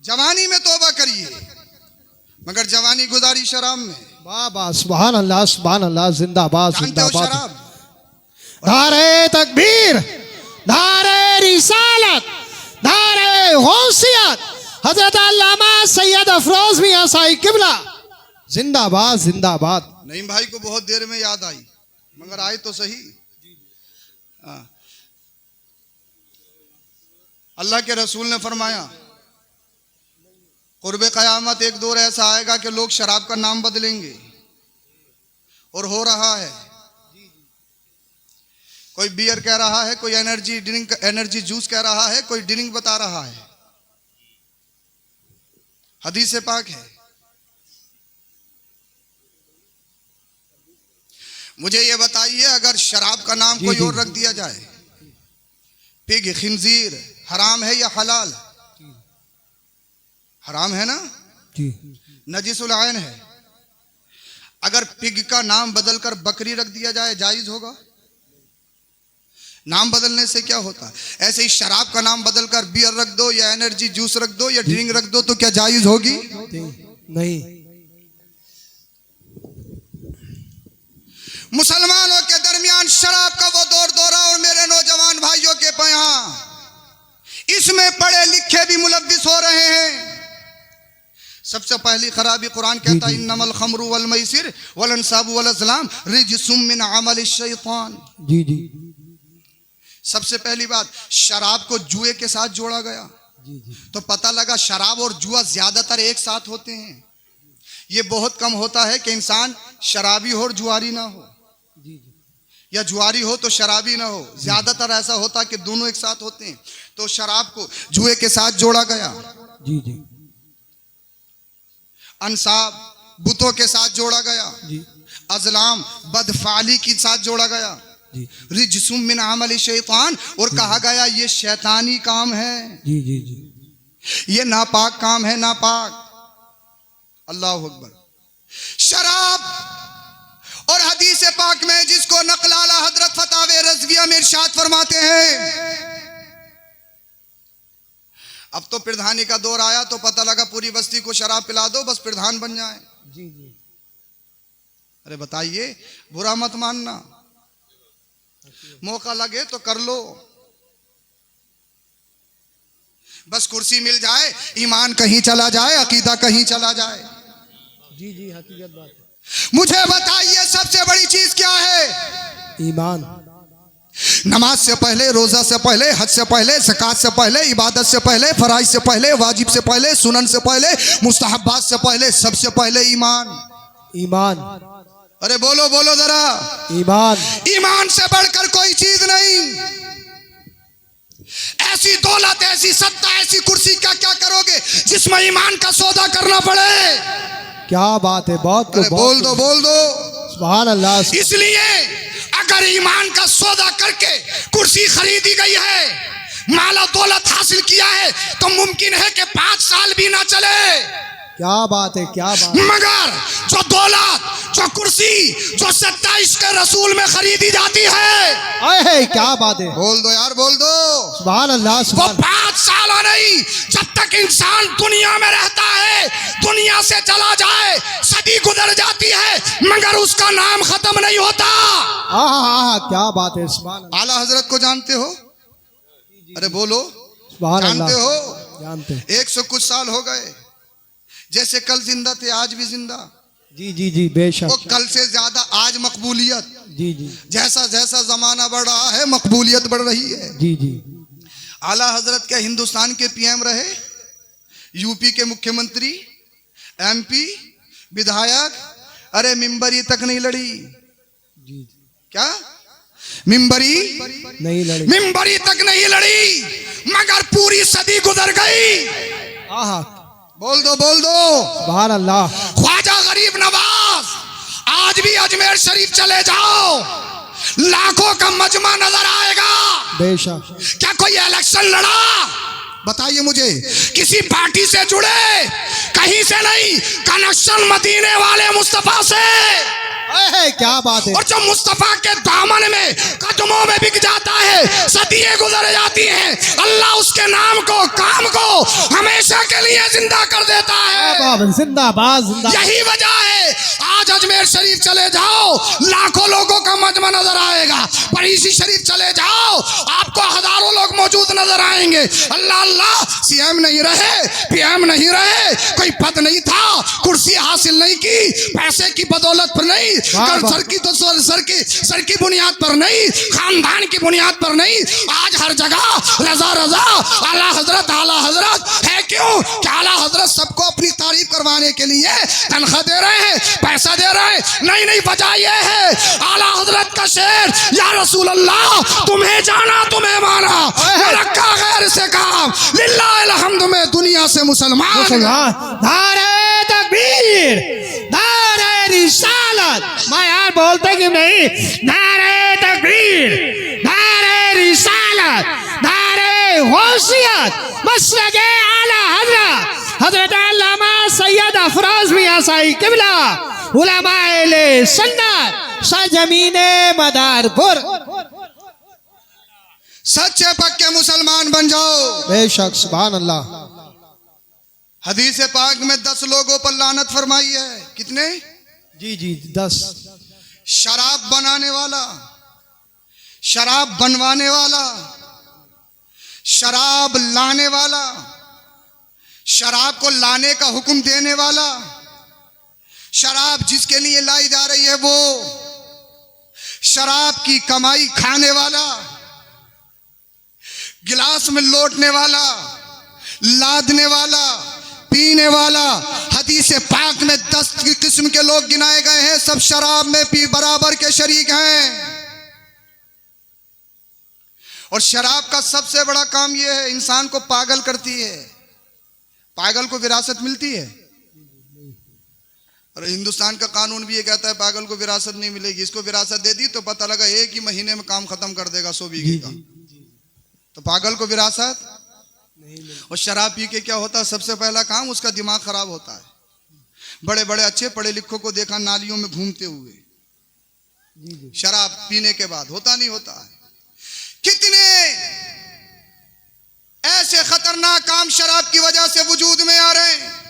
जवानी में तौबा करिए, मगर जवानी गुजारी शराब में। वाह वाह, सुभान अल्लाह, जिंदाबाद जानते हो जिंदाबाद। शराब? नारे तकबीर, नारे रिसालत, नारे गौसियत, हजरत अल्लामा सैयद अफरोज मियां साई किबला, जिंदाबाद जिंदाबाद। नईम भाई को बहुत देर में याद आई, मगर आए तो सही। हाँ। अल्लाह के रसूल ने फरमाया, कुर्बे क़यामत एक दौर ऐसा आएगा कि लोग शराब का नाम बदलेंगे, और हो रहा है। कोई बियर कह रहा है, कोई एनर्जी ड्रिंक, एनर्जी जूस कह रहा है, कोई ड्रिंक बता रहा है। हदीस पाक है। मुझे ये बताइए, अगर शराब का नाम कोई और रख दिया जाए, पिग, खिंजीर, हराम है या हलाल? हराम है ना जी। नजिसुल आयन है। अगर पिग का नाम बदलकर बकरी रख दिया जाए, जायज होगा? नाम बदलने से क्या होता है? ऐसे ही शराब का नाम बदलकर बियर रख दो, या एनर्जी जूस रख दो, या ड्रिंक रख दो, तो क्या जायज होगी? नहीं। मुसलमानों के दरमियान शराब का वो दौर दौरा, और मेरे नौजवान भाइयों के यहाँ इसमें पढ़े लिखे भी मुलव्विस हो रहे हैं। सबसे पहली खराबी, कुरान कहता है इन्नमल खमरु वल मैसिर वल अंसाबु वल अज़लाम रिजसुम मिन अमल शैतान। जी जी। सबसे पहली बात, शराब को जुए के साथ जोड़ा गया। जी जी। तो पता लगा शराब और जुआ ज्यादातर एक साथ होते हैं। ये बहुत कम होता है कि इंसान शराबी हो और जुआरी ना हो, जी जी। या जुआरी हो तो शराबी ना हो। ज्यादातर ऐसा होता है कि दोनों एक साथ होते हैं। तो शराब को जुए के साथ जोड़ा गया, जी जी। अंसाब बुतों के साथ जोड़ा गया, जी। अजलाम बदफाली के साथ जोड़ा गया, जी रिजसुम मिन अमल शैतान, और कहा गया ये शैतानी काम है, जी जी जी। ये नापाक काम है, नापाक। अल्लाह अकबर। शराब और हदीस पाक में जिसको नकलाला हजरत फतावे रज़विया में इरशाद फरमाते हैं, अब तो प्रधानी का दौर आया तो पता लगा पूरी बस्ती को शराब पिला दो, बस प्रधान बन जाए। जी जी। अरे बताइए, बुरा मत मानना, मौका लगे तो कर लो, बस कुर्सी मिल जाए, ईमान कहीं चला जाए, अकीदा कहीं चला जाए। जी जी, हकीकत बात है। मुझे बताइए सबसे बड़ी चीज क्या है? ईमान। नमाज से पहले, रोजा से पहले, हज से पहले, ज़कात से पहले, इबादत से पहले, फराइज से पहले, वाजिब से पहले, सुनन से पहले, मुस्तहब्बात से पहले, सबसे पहले ईमान। ईमान। अरे बोलो बोलो जरा, ईमान। ईमान से बढ़कर कोई चीज नहीं। ऐसी दौलत, ऐसी सत्ता, ऐसी कुर्सी का क्या करोगे जिसमें ईमान का सौदा करना पड़े? क्या बात है, बहुत अरे बोल दो बोल दो, सुभान अल्लाह। इसलिए अगर ईमान का सौदा करके कुर्सी खरीदी गई है, माला दौलत हासिल किया है, तो मुमकिन है कि 5 साल भी ना चले। क्या बात है, क्या बात। मगर जो दौलत, जो कुर्सी, जो सत्ता इश्क़ रसूल में खरीदी जाती है, अरे क्या बात है, बोल दो यार, बोल दो, सुभान अल्लाह। वो 5 साल नहीं, जब तक इंसान दुनिया में रहता है, दुनिया से चला जाए, सदी गुजर जाती है, मगर उसका नाम खत्म नहीं होता। क्या बात है, सुभान अल्लाह। आला हजरत को जानते हो? अरे बोलो, सुभान अल्लाह। जानते हो? जानते। 100 कुछ साल हो गए, जैसे कल जिंदा थे आज भी जिंदा। जी जी जी, बेशक। वो कल से ज्यादा आज मकबूलियत। जी जी। जैसा जैसा जमाना बढ़ रहा है, मकबूलियत बढ़ रही है। जी जी। आला हजरत क्या हिंदुस्तान के पीएम रहे, यूपी के मुख्यमंत्री, एमपी, विधायक, अरे मिंबरी तक नहीं लड़ी। जी। क्या मिंबरी नहीं लड़ी, मिंबरी तक नहीं लड़ी, मगर पूरी सदी गुजर गई। बोल दो बोल दो, सुभान अल्लाह। ख्वाजा गरीब नवाज, आज भी अजमेर शरीफ चले जाओ, लाखों का मजमा नजर आएगा। बेशक। क्या कोई इलेक्शन लड़ा? बताइए मुझे, किसी पार्टी से जुड़े? कहीं से नहीं, कनेक्शन मदीने वाले मुस्तफा से। क्या बात है। और जो मुस्तफा के दामन में कदमों में बिक जाता है, सदियां गुजर जाती हैं, अल्लाह उसके नाम को, काम को हमेशा के लिए जिंदा कर देता है। जिंदाबाद जिंदाबाद। यही वजह है आज अजमेर शरीफ चले जाओ, लाखों लोगों का मजमा नजर आएगा। परीसी शरीफ चले जाओ, आपको हजारों लोग मौजूद नजर आएंगे। अल्लाह अल्लाह, सीएम नहीं रहे, पीएम नहीं रहे, कोई पद नहीं था, कुर्सी हासिल नहीं की, पैसे की बदौलत पर नहीं, सर की बुनियाद पर नहीं, खानदान की बुनियाद पर नहीं, आज हर जगह रजा रजा, आला हजरत है। क्यों? कि आला हजरत सबको अपनी तारीफ करवाने के लिए तनख्वाह दे रहे हैं, पैसा दे रहे हैं। नहीं, वजह यह है आला हजरत का शेर, या रसूल अल्लाह, तुम्हें जाना तुम्हें माना, रखा गैर से काम, लिल्लाहिल हम्द में दुनिया से मुसलमान। नारे तकबीर, नारे रिसालत। मैं यार बोलते कि नहीं, नारे तकबीर, नारे रिसालत, नारे होशियत, मसलके आला हजरत अल्लामा सैयद अफरोज मियां साई किबला, उलमाए सुन्नत, सरजमीने मदारपुर। सच्चे पक्के मुसलमान बन जाओ। बेशक, सुभान अल्लाह। हदीस पाक में 10 लोगों पर लानत फरमाई है। कितने? जी 10। शराब बनाने वाला, शराब बनवाने वाला, शराब लाने वाला, शराब को लाने का हुक्म देने वाला, शराब जिसके लिए लाई जा रही है वो, शराब की कमाई खाने वाला, गिलास में लौटने वाला, लादने वाला, पीने वाला। हदीस पाक में 10 किस्म के लोग गिनाए गए हैं, सब शराब में पी बराबर के शरीक हैं। और शराब का सबसे बड़ा काम यह है, इंसान को पागल करती है। पागल को विरासत मिलती है, और हिंदुस्तान का कानून भी ये कहता है पागल को विरासत नहीं मिलेगी। इसको विरासत दे दी तो पता लगा 1 ही महीने में काम खत्म कर देगा 100 बीघे का। तो पागल को विरासत नहीं। और शराब पी के क्या होता है? सबसे पहला काम उसका दिमाग खराब होता है। बड़े बड़े अच्छे पढ़े लिखों को देखा नालियों में घूमते हुए शराब पीने के बाद। होता नहीं होता है? कितने ऐसे खतरनाक काम शराब की वजह से वजूद में आ रहे हैं।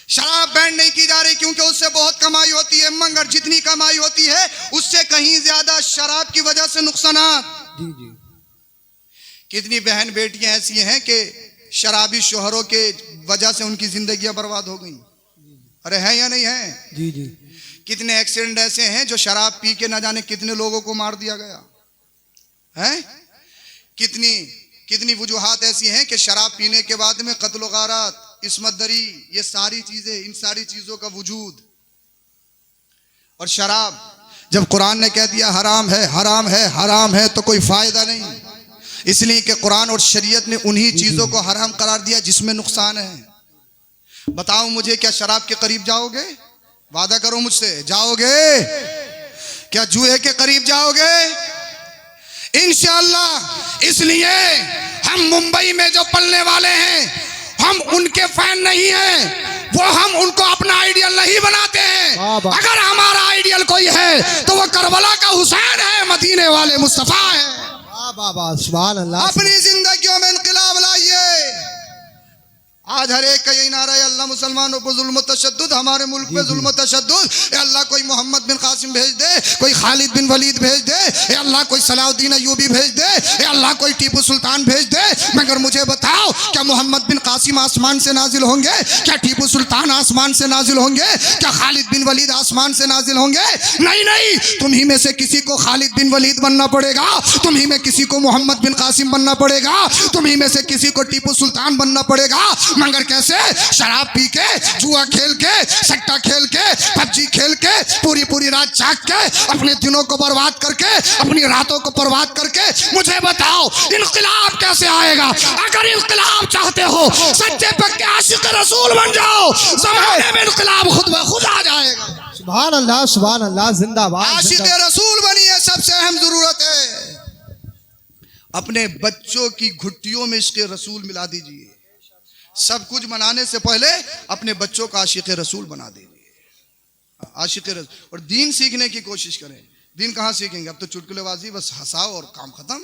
शराब बैन नहीं की जा रही क्योंकि उससे बहुत कमाई होती है, मगर जितनी कमाई होती है उससे कहीं ज्यादा शराब की वजह से नुकसानात। कितनी बहन बेटियां ऐसी हैं कि शराबी शोहरों के वजह से उनकी जिंदगियां बर्बाद हो गई। अरे है या नहीं है? जी। कितने एक्सीडेंट ऐसे हैं जो शराब पी के न जाने कितने लोगों को मार दिया गया है। कितनी वजूहात ऐसी हैं कि शराब पीने के बाद में कत्ल गारत, इस्मत दरी, ये सारी चीजें, इन सारी चीजों का वजूद। और शराब जब कुरान ने कह दिया हराम है, हराम है, हराम है, तो कोई फायदा नहीं, इसलिए कि कुरान और शरीयत ने उन्हीं चीजों को हराम करार दिया जिसमें नुकसान है। बताओ मुझे, क्या शराब के करीब जाओगे? वादा करो मुझसे, जाओगे? क्या जुए के करीब जाओगे? इंशाअल्लाह। इसलिए हम मुंबई में जो पलने वाले हैं, हम उनके फैन नहीं हैं, वो हम उनको अपना आइडियल नहीं बनाते हैं। अगर हमारा आइडियल कोई है तो वो करबला का हुसैन है, मदीने वाले मुस्तफा है। सुभान अल्लाह। अपनी जिंदगियों में इनकलाब लाइए। आज हर एक का यही नारा है, अल्लाह मुसलमानों पर जुल्म तशद्दुद, हमारे मुल्क पे जुल्म तशद्दुद। अल्लाह कोई मोहम्मद बिन कासिम भेज दे, कोई खालिद बिन वलीद भेज दे, अल्लाह कोई सलाउद्दीन अय्यूबी भेज दे, अल्लाह कोई टीपू सुल्तान भेज दे। मगर मुझे बताओ, क्या मोहम्मद बिन कासिम आसमान से नाजिल होंगे? क्या टीपू सुल्तान आसमान से नाजिल होंगे? क्या खालिद बिन वलीद आसमान से नाजिल होंगे? नहीं, तुम ही में से किसी को खालिद बिन वलीद बनना पड़ेगा, तुम ही में किसी को मोहम्मद बिन कासिम बनना पड़ेगा, तुम ही में से किसी को टीपू सुल्तान बनना पड़ेगा। मगर कैसे? शराब पी के, जुआ खेल के, सट्टा खेल के, पबजी खेल के, पूरी रात जाग के, अपने दिनों को बर्बाद करके, अपनी रातों को बर्बाद करके। मुझे बताओ, इनकलाब कैसे आएगा? अगर इनकलाब चाहते हो, सच्चे पक्के आशिक रसूल बन जाओ, ज़माने में इनकलाब खुद ब खुद आ जाएगा। सुभान अल्लाह, सुभान अल्लाह, जिंदाबाद। आशिक रसूल बनिए, सबसे अहम जरूरत है। अपने बच्चों की घुट्टियों में इश्क़ रसूल मिला दीजिए। सब कुछ मनाने से पहले अपने बच्चों का आशिक रसूल बना दीजिए। आशिक रसूल। और दीन सीखने की कोशिश करें। दीन कहाँ सीखेंगे? अब तो चुटकुलेबाजी, बस हंसाओ और काम खत्म,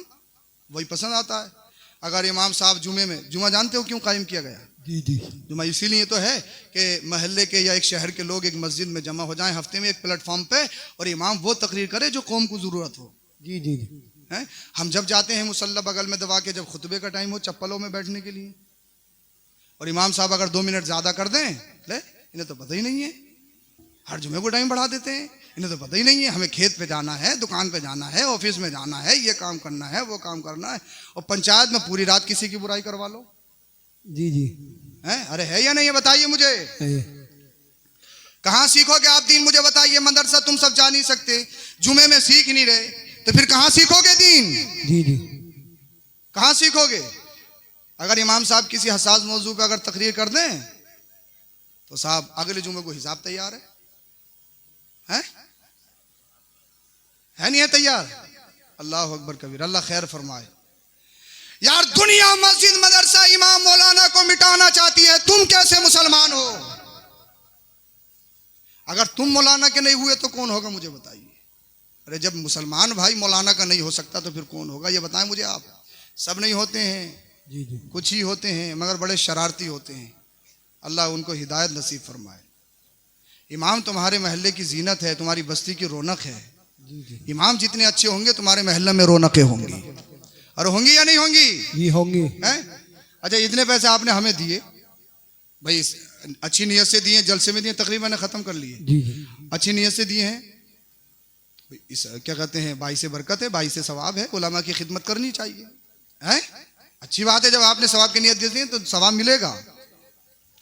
वही पसंद आता है। अगर इमाम साहब जुमे में, जुमा जानते हो क्यों कायम किया गया? जी जी जुमा इसीलिए तो है कि महल्ले के या एक शहर के लोग एक मस्जिद में जमा हो जाएं हफ्ते में एक प्लेटफॉर्म पे, और इमाम वो तकरीर करे जो कौम को जरूरत हो। जी जी हैं? हम जब जाते हैं मुसल्ला बगल में दबा के, जब खुतबे का टाइम हो चप्पलों में बैठने के लिए, और इमाम साहब अगर 2 मिनट ज्यादा कर दें, ले इन्हें तो पता ही नहीं है, हर जुमे को टाइम बढ़ा देते हैं, इन्हें तो पता ही नहीं है हमें खेत पे जाना है, दुकान पे जाना है, ऑफिस में जाना है, ये काम करना है, वो काम करना है, और पंचायत में पूरी रात किसी की बुराई करवा लो। जी जी हैं? अरे है या नहीं है बताइए मुझे। है। कहाँ सीखोगे आप दीन? मुझे बताइए। मदरसा तुम सब जा नहीं सकते, जुमे में सीख नहीं रहे, तो फिर कहाँ सीखोगे दीन? जी जी कहाँ सीखोगे? अगर इमाम साहब किसी हसास मौजू पे अगर तकरीर कर दें तो साहब अगले जुमे को हिसाब तैयार है, हैं? है नहीं है तैयार? अल्लाह अकबर कबीर, अल्लाह खैर फरमाए। यार दुनिया मस्जिद मदरसा इमाम मौलाना को मिटाना चाहती है, तुम कैसे मुसलमान हो? अगर तुम मौलाना के नहीं हुए तो कौन होगा मुझे बताइए। अरे जब मुसलमान भाई मौलाना का नहीं हो सकता तो फिर कौन होगा ये बताएं मुझे आप। सब नहीं होते हैं, जी जी कुछ ही होते हैं, मगर बड़े शरारती होते हैं। अल्लाह उनको हिदायत नसीब फरमाए। इमाम तुम्हारे महल्ले की जीनत है, तुम्हारी बस्ती की रौनक है। जी जी इमाम जितने अच्छे होंगे तुम्हारे महल्ले में रौनकें होंगी, और होंगी या नहीं होंगी? जी होंगी। हैं? अच्छा इतने पैसे आपने हमें दिए भाई, अच्छी नीयत से दिए, जलसे में दिए, तकरीबन खत्म कर लिए, जी जी अच्छी नीयत से दिए हैं, इस क्या कहते हैं, बाई से बरकत है, बाई से सवाब है, उलमा की खिदमत करनी चाहिए। हैं? अच्छी बात है, जब आपने सवाब की नीयत दी तो सवाब मिलेगा,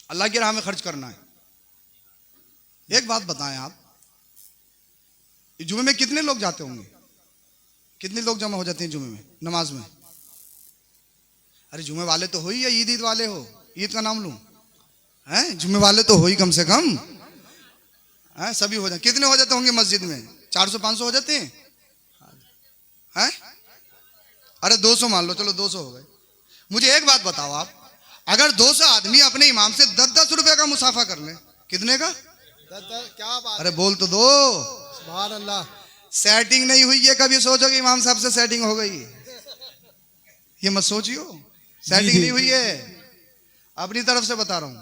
अल्लाह की राह में खर्च करना है। एक बात बताएं आप, जुमे में कितने लोग जाते होंगे? कितने लोग जमा हो जाते हैं जुमे में नमाज में? अरे जुमे वाले तो हो ही, या ईद वाले हो, ईद का नाम लूं? हैं? जुमे वाले तो हो ही कम से कम, हैं? सभी हो जाते। कितने हो जाते होंगे मस्जिद में? 400-500 हो जाते हैं? हैं? अरे 200 मान लो, चलो 200 हो गए। मुझे एक बात बताओ आप, अगर 200 आदमी अपने इमाम से 10-10 रुपए का मुसाफा कर ले, कितने का? क्या बात? अरे बोल तो दो। सुभान अल्लाह। सेटिंग नहीं हुई है, कभी सोचो कि इमाम साहब से सेटिंग हो गई, ये मत सोचियो। सेटिंग नहीं हुई है, अपनी तरफ से बता रहा हूं।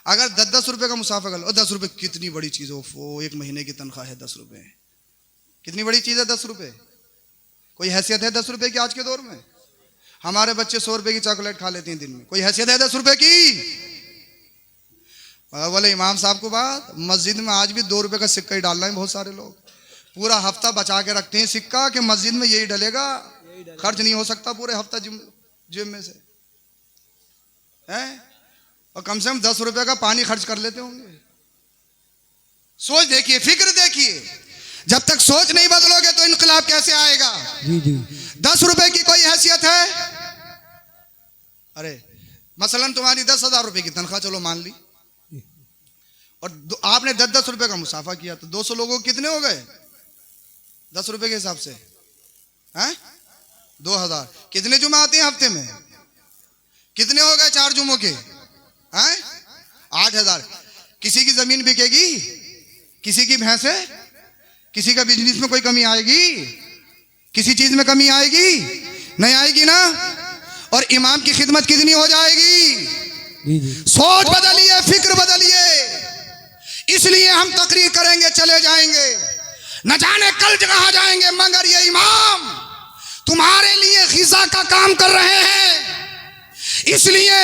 अगर 10-10 रुपए का मुसाफा कर लो, 10 रुपए कितनी बड़ी चीज हो, वो 1 महीने की तनख्वाह है 10 रुपए, कितनी बड़ी चीज है 10 रुपए। कोई हैसियत है 10 रुपए की आज के दौर में? हमारे बच्चे 100 रुपए की चॉकलेट खा लेते हैं दिन में, कोई हैसियत है 10 रुपए की? बोले इमाम साहब को बात, मस्जिद में आज भी 2 रुपए का सिक्का ही डालना है। बहुत सारे लोग पूरा हफ्ता बचा के रखते हैं सिक्का कि मस्जिद में यही डलेगा, खर्च नहीं हो सकता पूरे हफ्ता जेब में से, है? और कम से कम 10 रुपए का पानी खर्च कर लेते होंगे। सोच देखिए, फिक्र देखिए, जब तक सोच नहीं बदलोगे तो इनकलाब कैसे आएगा? जी जी 10 रुपए की कोई हैसियत है? अरे मसलन तुम्हारी 10,000 रुपए की तनख्वाह चलो मान ली, और आपने 10-10 रुपए का मुसाफा किया, तो 200 लोगों कितने हो गए 10 रुपए के हिसाब से? हैं? 2000। कितने जुमा आते हैं हफ्ते में? कितने हो गए 4 जुमों के? हैं? 8000। किसी की जमीन बिकेगी? किसी की भैंस है? किसी का बिजनेस में कोई कमी आएगी? किसी चीज में कमी आएगी? नहीं आएगी ना। और इमाम की खिदमत कितनी हो जाएगी? जी जी सोच बदलिए, फिक्र बदलिए। इसलिए हम तकरीर करेंगे, चले जाएंगे, न जाने कल कहां जाएंगे, मगर ये इमाम तुम्हारे लिए खिजा का काम कर रहे हैं, इसलिए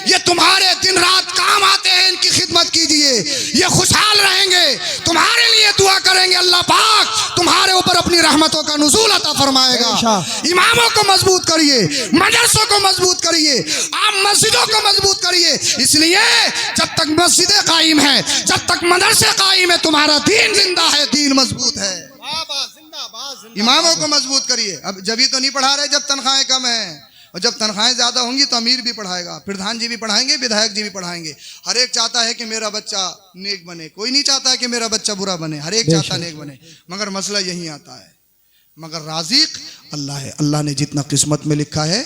ये तुम्हारे दिन रात काम आते हैं, इनकी खिदमत कीजिए, ये खुशहाल रहेंगे, तुम्हारे लिए दुआ करेंगे, अल्लाह पाक तुम्हारे ऊपर अपनी रहमतों का नुज़ूल अता फरमाएगा। इमामों को मजबूत करिए, मदरसों को मजबूत करिए, आप मस्जिदों को मजबूत करिए। इसलिए जब तक मस्जिदें कायम है, जब तक मदरसे कायम है, तुम्हारा दीन जिंदा है, दीन मजबूत है। इमामों को मजबूत करिए। अब जब ही तो नहीं पढ़ा रहे जब तनख्वाहें कम है, और जब तनख्वाहें ज्यादा होंगी तो अमीर भी पढ़ाएगा, प्रधान जी भी पढ़ाएंगे, विधायक जी भी पढ़ाएंगे। हर एक चाहता है कि मेरा बच्चा नेक बने, कोई नहीं चाहता है कि मेरा बच्चा बुरा बने, हर एक चाहता है नेक बने। मगर मसला यही आता है, मगर राज़िक अल्लाह है, अल्लाह ने जितना किस्मत में लिखा है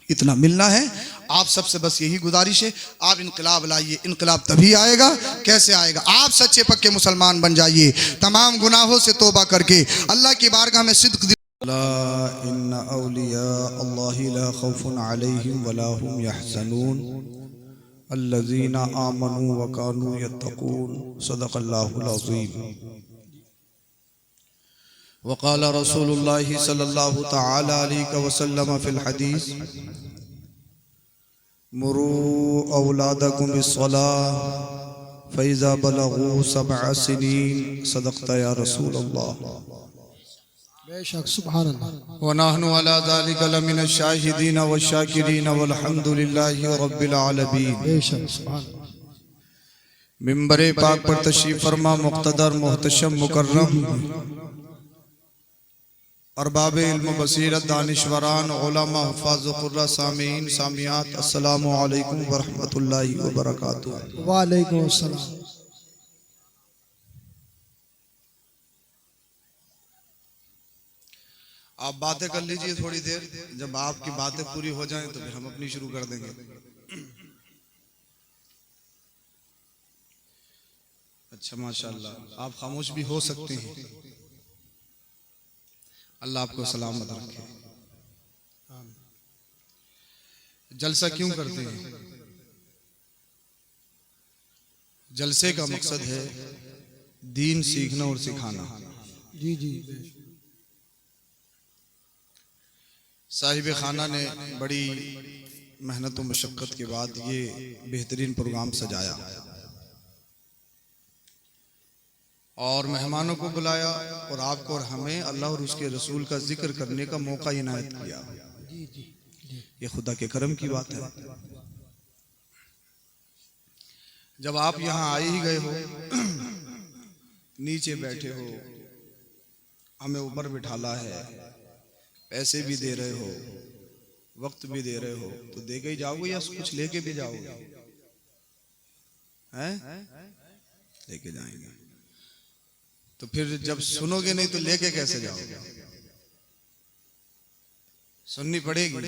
इतना मिलना है। आप सबसे बस यही गुजारिश है, आप इनकलाब लाइए। इनकलाब तभी आएगा, कैसे आएगा? आप सच्चे पक्के मुसलमान बन जाइए, तमाम गुनाहों से तौबा करके अल्लाह की बारगाह में सिद्क इन्ना औलिया अल्लाहि ला खौफुन अलैहिम वला हुम यहज़नून अल्लज़ीना आमनू व कानू यत्तकून सदक़ल्लाहुल अज़ीम। वक़ाल रसूलुल्लाहि सल्लल्लाहु तआला अलैहि वसल्लम फ़िल हदीस मुरू औलादकुम बिस्सलाह फ़इज़ा बलगू सबअ सिनीन सदक़ता या रसूलल्लाह। बेशक सुभान अल्लाह। व नहनु अला ज़ालिका लमिन शाहिदीन व शाकिरीन वल्हम्दुलिल्लाहि रब्बिल आलमीन। बेशक सुभान अल्लाह। मिंबर पाक पर तशरीफ फरमा मुक़्तदर मुहतशम मुकर्रम अरबाब इल्म बसीरत दानिशवरान उलमा हुफ़ाज़ क़ुर्रा सामीन सामियात अस्सलामु अलैकुम व रहमतुल्लाहि व बरकातुहू। वालेकुम अस्सलाम। आप बातें कर लीजिए थोड़ी देर, जब आपकी बातें पूरी हो जाएं तो फिर हम अपनी शुरू कर देंगे। अच्छा माशाअल्लाह, आप खामोश भी हो सकते हैं। अल्लाह आपको सलामत रखे। जलसा क्यों करते हैं? जलसे का मकसद है दीन सीखना और सिखाना। जी जी। साहिब खाना ने बड़ी मेहनत और मशक्क़त के बाद ये बेहतरीन प्रोग्राम सजाया और मेहमानों को बुलाया और आपको और हमें अल्लाह और उसके रसूल का जिक्र करने का मौका इनायत किया। ये खुदा के करम की बात है। जब आप यहाँ आए ही गए हो, नीचे बैठे हो, हमें ऊपर बिठाला है, पैसे भी दे रहे हो, वक्त भी दे रहे हो, तो दे के ही जाओगे या कुछ लेके भी जाओगे? हैं? लेके जाएंगे। तो फिर जब सुनोगे नहीं तो लेके कैसे जाओगे? सुननी पड़ेगी।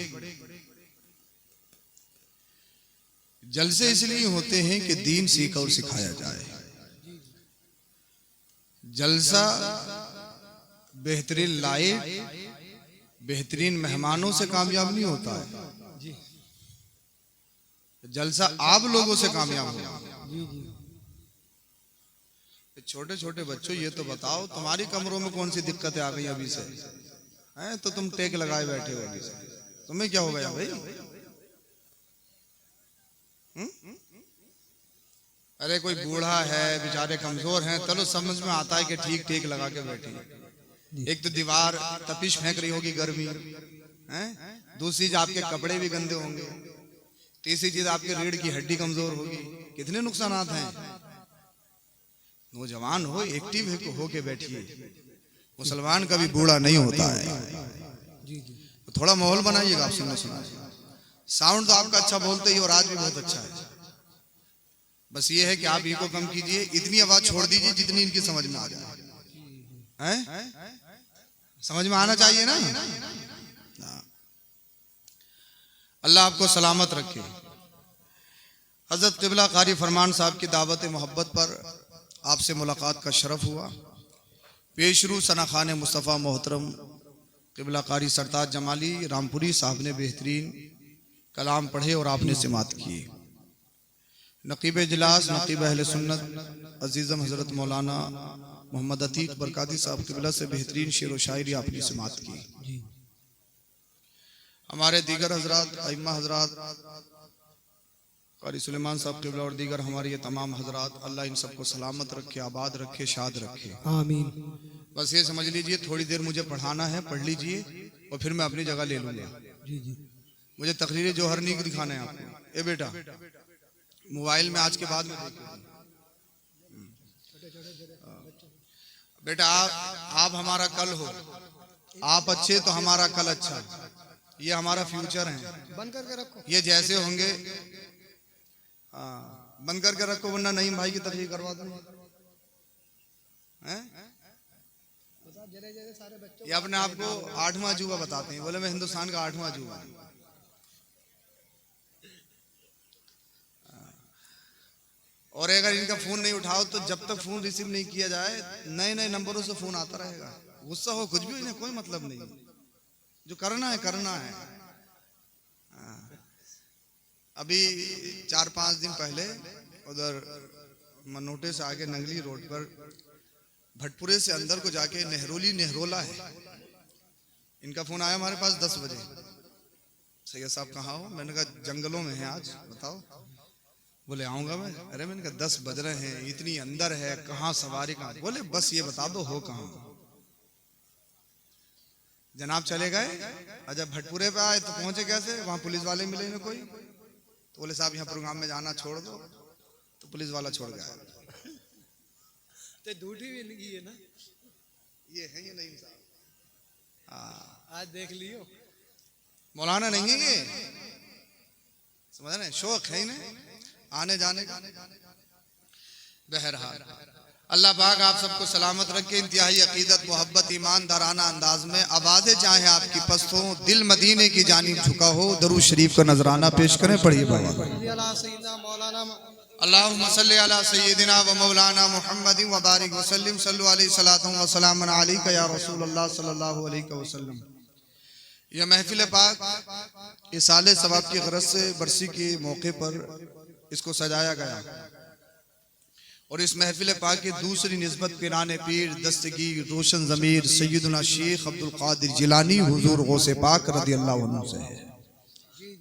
जलसे इसलिए होते हैं कि दीन सीखा और सिखाया जाए। जलसा बेहतरीन लाइट, बेहतरीन मेहमानों से कामयाब नहीं होता है। जलसा आप लोगों से कामयाब होगा। छोटे छोटे बच्चों, ये तो बताओ तुम्हारी कमरों में कौन सी दिक्कतें आ गई अभी से? हैं तो तुम टेक लगाए बैठे हो अभी से। तुम्हें क्या हो गया भाई? अरे कोई बूढ़ा है, बेचारे कमजोर हैं, चलो समझ में आता है कि ठीक ठीक लगा के बैठे। एक तो दीवार तपिश फेंक रही होगी गर्मी, हैं? दूसरी चीज आपके कपड़े भी गंदे होंगे, तीसरी चीज आपके रीढ़ की हड्डी कमजोर होगी। कितने नुकसानात हैं। नौजवान हो, एक्टिव हो के बैठिए। मुसलमान कभी बूढ़ा नहीं होता है। तो थोड़ा माहौल बनाइएगा। आप सुना साउंड तो आपका अच्छा बोलते ही और आज भी बहुत अच्छा है। बस ये है कि आप इनको कम कीजिए, इतनी आवाज छोड़ दीजिए जितनी इनकी समझ में आ जाए। हैं? समझ में आना चाहिए ना। अल्लाह आपको सलामत रखे। हजरत क़िबला कारी फरमान साहब की दावत मोहब्बत पर आपसे मुलाकात का शरफ हुआ। पेशरू सना खान मुस्तफ़ा मोहतरम क़िबला कारी सरताज जमाली रामपुरी साहब ने बेहतरीन कलाम पढ़े और आपने समात किए। नकीब इजलास नकीब अहले सुन्नत अजीज़म हज़रत मौलाना मोहम्मद अतीक बरकाती साहब क़िबला से बेहतरीन शेर व शायरी आपने समात की। हमारे दीगर हजरात अइम्मा हजरात कारी सुलेमान साहब क़िबला और दीगर हमारे ये तमाम हजरात, अल्लाह इन सबको सलामत रखे, आबाद रखे, शाद रखे। आमीन। बस ये समझ लीजिए थोड़ी देर मुझे पढ़ाना है, पढ़ लीजिए और फिर मैं अपनी जगह ले लूँगा। मुझे तकरीर जौहर नहीं दिखाना है आपको। ए बेटा, मोबाइल में आज के बाद में बेटा, आप हमारा कल हो, आप अच्छे तो हमारा कल अच्छा। ये हमारा फ्यूचर है। बंद करके रखो। ये जैसे होंगे बंद करके रखो, वरना नईम भाई की तकरीर करवा दूंगा। ये अपने आप को 8वां अजूबा बताते हैं, बोले मैं हिंदुस्तान का 8वां अजूबा। और अगर इनका फोन नहीं उठाओ तो जब तक फोन रिसीव नहीं किया जाए नए नए नंबरों से फोन आता रहेगा। गुस्सा हो कुछ भी, इन्हें कोई मतलब नहीं, जो करना है करना है। अभी 4-5 दिन पहले उधर मनोटे से आगे नंगली रोड पर भटपुरे से अंदर को जाके नेहरोला है, इनका फोन आया हमारे पास 10 बजे। सैयद साहब कहाँ हो? मैंने कहा जंगलों में है आज, बताओ। बोले आऊंगा मैं। अरे मैंने कहा 10 बज रहे हैं, इतनी अंदर है, कहाँ सवारी कहाँ? बोले बस ये बता दो हो कहाँ। जनाब चले गए। जब भटपुरे पे आए तो पहुंचे कैसे? वहां पुलिस वाले मिले ना कोई, तो बोले साहब यहाँ प्रोग्राम में जाना छोड़ दो, तो पुलिस वाला छोड़ गया। तो ड्यूटी भी नहीं है ना, ये है ये नहीं साहब, आज देख लियो। मौलाना नहीं है ये, समझ रहे? शौक है इन्हें आने जाने का। बहरहाल अल्लाह पाक आप सबको सलामत रखे, इंतहाई अकीदत मोहब्बत ईमानदाराना अंदाज में आवाज़ें चाहे आपकी पस्त हो, दिल मदीने की जानिब झुका हो, दरूद शरीफ का नजराना पेश करें। पढ़िए बाबा। अल्लाहुम्मा सल्ली अला सय्यिदिना व मौलाना मुहम्मदिन व बारिक व सल्लिम सल्लु अलैहि सलातु व सलामुन अलैका या रसूल अल्लाह सल्लल्लाहु अलैहि वसल्लम। यह महफिल पाक इस साले सवाब की गरज से बरसी के मौके पर इसको सजाया गया और इस महफिल पाक की दूसरी निस्बत पिराने पीर दस्तगीर रोशन ज़मीर सैयदना शेख अब्दुल कादिर जिलानी हुजूर गौसे पाक रज़ी अल्लाह अन्हु से है।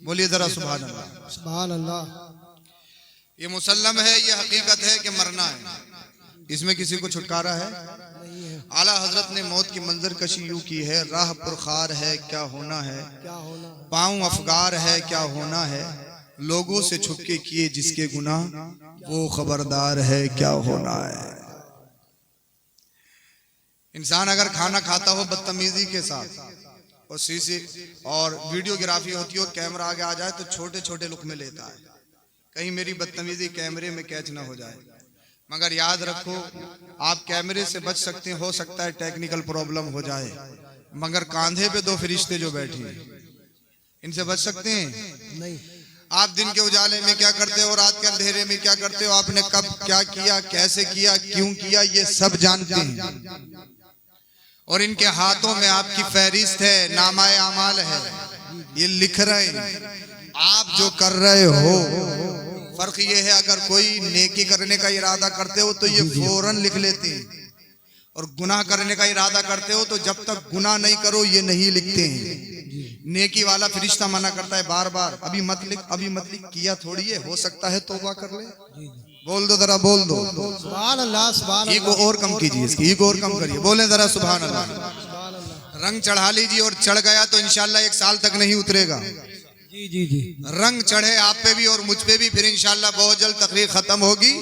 बोलिए जरा सुभान अल्लाह। सुभान अल्लाह। ये मुसल्लम है, ये हकीकत है कि मरना है, इसमें किसी को छुटकारा है? आला हजरत ने मौत की मंजर कशी यूं की है, राह पुरखार है क्या होना है, पाँव अफगार है क्या होना है, लोगों से छुपके किए जिसके गुनाह वो खबरदार है क्या होना है। इंसान अगर खाना खाता हो बदतमीजी के साथ और सीसी और वीडियोग्राफी होती हो, कैमरा आगे आ जाए तो छोटे छोटे लुक में लेता है, कहीं मेरी बदतमीजी कैमरे में कैच ना हो जाए। मगर याद रखो आप कैमरे से बच सकते हो सकता है टेक्निकल प्रॉब्लम हो जाए, मगर कांधे पे 2 फरिश्ते जो बैठे हैं इनसे बच सकते हैं नहीं। आप दिन के उजाले में क्या करते हो, रात के अंधेरे में क्या करते हो, आपने कब क्या किया, कैसे किया, क्यों किया, ये सब जानते हैं। और इनके हाथों में आपकी फहरिस्त है, नामाए अमाल है, ये लिख रहे हैं आप जो कर रहे हो। फर्क ये है अगर कोई नेकी करने का इरादा करते हो तो ये फौरन लिख लेते हैं, और गुनाह करने का इरादा करते हो तो जब तक गुनाह नहीं करो ये नहीं लिखते हैं। नेकी वाला फरिश्ता मना करता है बार बार, अभी मत लिख, अभी मत लिख, किया थोड़ी है, हो सकता है तौबा कर ले। बोल दो जरा, बोल दो सुभान अल्लाह। सुभान ईगो और कम कीजिए, इसकी ईगो और कम करिए, बोले जरा सुभान अल्लाह। रंग चढ़ा लीजिए और चढ़ गया तो इंशाल्लाह 1 साल तक नहीं उतरेगा। जी जी जी। रंग चढ़े आप पे भी और मुझ पे भी, फिर इंशाल्लाह बहुत जल्द तकरीर खत्म होगी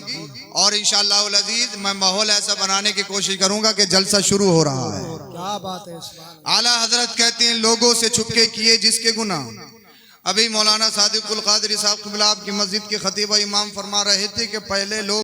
और इंशाल्लाह उल अजीज मैं माहौल ऐसा बनाने की कोशिश करूंगा कि जलसा शुरू हो रहा है। क्या बात है। आला हजरत कहते हैं लोगों से छुपके किए जिसके गुनाह। अभी मौलाना सादिकुल कादरी साहब क़िबला आपकी मस्जिद के खतीब इमाम फरमा रहे थे कि पहले लोग